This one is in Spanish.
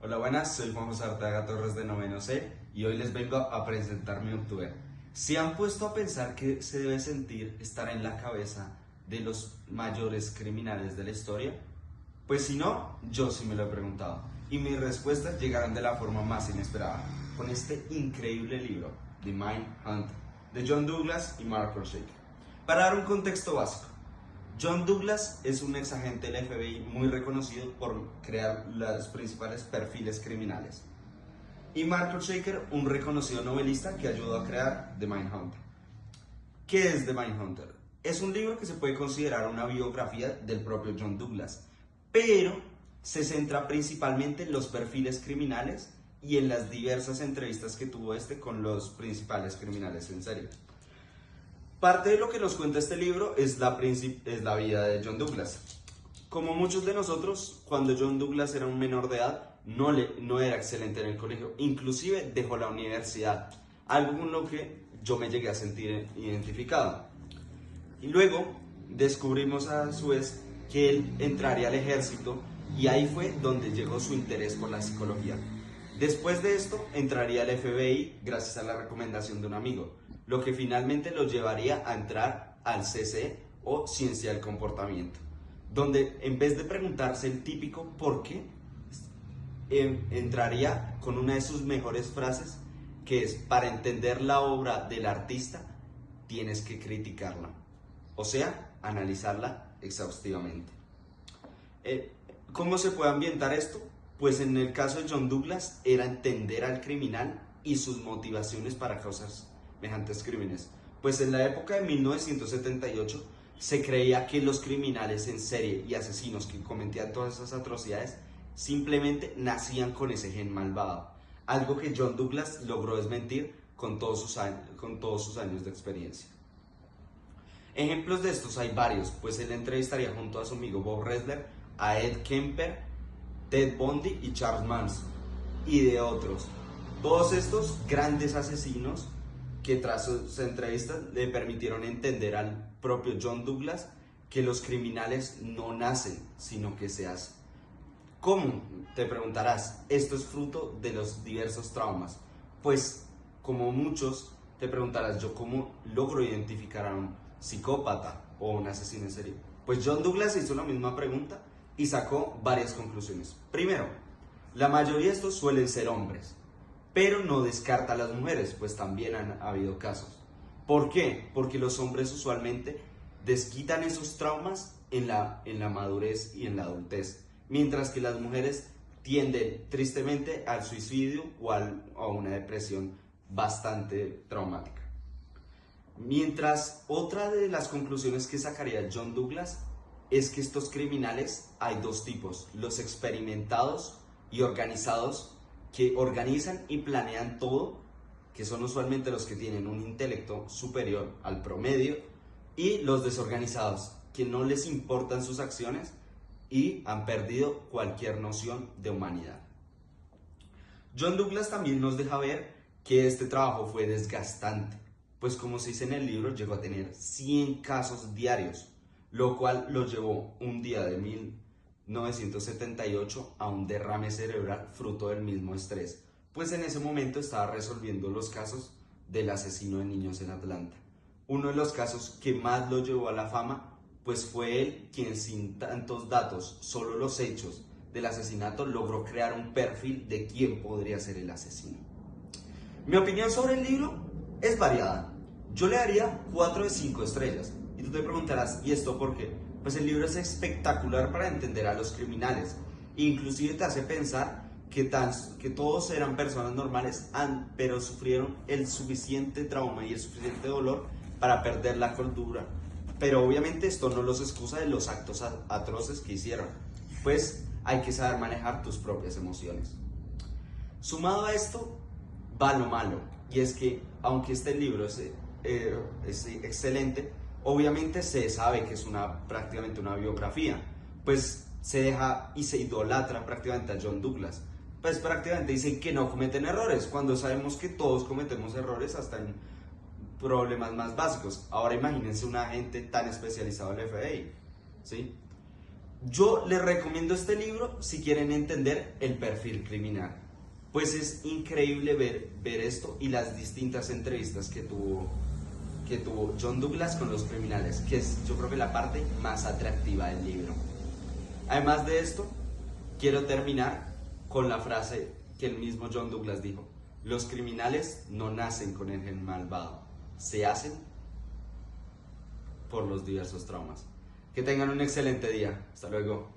Hola, buenas, soy Juan José Arteaga Torres de Noveno C y hoy les vengo a presentar mi Octubre. ¿Se han puesto a pensar qué se debe sentir estar en la cabeza de los mayores criminales de la historia? Pues si no, yo sí me lo he preguntado y mis respuestas llegaron de la forma más inesperada, con este increíble libro, The Mindhunter, de John Douglas y Mark Shaker. Para dar un contexto básico, John Douglas es un ex agente del FBI muy reconocido por crear los principales perfiles criminales. Y Mark Shaker, un reconocido novelista que ayudó a crear The Mindhunter. ¿Qué es The Mindhunter? Es un libro que se puede considerar una biografía del propio John Douglas, pero se centra principalmente en los perfiles criminales y en las diversas entrevistas que tuvo con los principales criminales en serie. Parte de lo que nos cuenta este libro es la vida de John Douglas. Como muchos de nosotros, cuando John Douglas era un menor de edad, no era excelente en el colegio, inclusive dejó la universidad, algo con lo que yo me llegué a sentir identificado. Y luego descubrimos a su vez que él entraría al ejército y ahí fue donde llegó su interés por la psicología. Después de esto entraría al FBI gracias a la recomendación de un amigo, lo que finalmente lo llevaría a entrar al CC o Ciencia del Comportamiento, donde en vez de preguntarse el típico ¿por qué?, entraría con una de sus mejores frases, que es: para entender la obra del artista tienes que criticarla, o sea, analizarla exhaustivamente. ¿Cómo se puede ambientar esto? Pues en el caso de John Douglas era entender al criminal y sus motivaciones para causar semejantes crímenes. Pues en la época de 1978 se creía que los criminales en serie y asesinos que cometían todas esas atrocidades simplemente nacían con ese gen malvado, algo que John Douglas logró desmentir con todos sus años de experiencia. Ejemplos de estos hay varios, pues él entrevistaría junto a su amigo Bob Ressler a Ed Kemper, Ted Bundy y Charles Manson, y de otros. Todos estos grandes asesinos que tras sus entrevistas le permitieron entender al propio John Douglas que los criminales no nacen, sino que se hacen. ¿Cómo?, te preguntarás. Esto es fruto de los diversos traumas. Pues, como muchos, te preguntarás, ¿yo cómo logro identificar a un psicópata o un asesino en serie? Pues John Douglas hizo la misma pregunta y sacó varias conclusiones. Primero, la mayoría de estos suelen ser hombres, pero no descarta a las mujeres, pues también han habido casos. ¿Por qué? Porque los hombres usualmente desquitan esos traumas en la madurez y en la adultez, mientras que las mujeres tienden tristemente al suicidio o a una depresión bastante traumática. Mientras otra de las conclusiones que sacaría John Douglas es que estos criminales hay dos tipos: los experimentados y organizados, que organizan y planean todo, que son usualmente los que tienen un intelecto superior al promedio, y los desorganizados, que no les importan sus acciones y han perdido cualquier noción de humanidad. John Douglas también nos deja ver que este trabajo fue desgastante, pues como se dice en el libro, llegó a tener 100 casos diarios, lo cual lo llevó un día de 1978 a un derrame cerebral fruto del mismo estrés, pues en ese momento estaba resolviendo los casos del asesino de niños en Atlanta. Uno de los casos que más lo llevó a la fama, pues fue él quien, sin tantos datos, solo los hechos del asesinato, logró crear un perfil de quién podría ser el asesino. Mi opinión sobre el libro es variada. Yo le daría 4 de 5 estrellas. Y tú te preguntarás, ¿y esto por qué? Pues el libro es espectacular para entender a los criminales. Inclusive te hace pensar que todos eran personas normales, pero sufrieron el suficiente trauma y el suficiente dolor para perder la cordura. Pero obviamente esto no los excusa de los actos atroces que hicieron, pues hay que saber manejar tus propias emociones. Sumado a esto va lo malo, y es que aunque este libro es excelente, obviamente se sabe que es prácticamente una biografía, pues se deja y se idolatra prácticamente a John Douglas, pues prácticamente dicen que no cometen errores, cuando sabemos que todos cometemos errores hasta en problemas más básicos. Ahora imagínense un agente tan especializado del FBI, ¿sí? Yo les recomiendo este libro si quieren entender el perfil criminal. Pues es increíble ver esto y las distintas entrevistas que tuvo John Douglas con los criminales, que es yo creo que la parte más atractiva del libro. Además de esto, quiero terminar con la frase que el mismo John Douglas dijo: los criminales no nacen con el gen malvado, se hacen por los diversos traumas. Que tengan un excelente día. Hasta luego.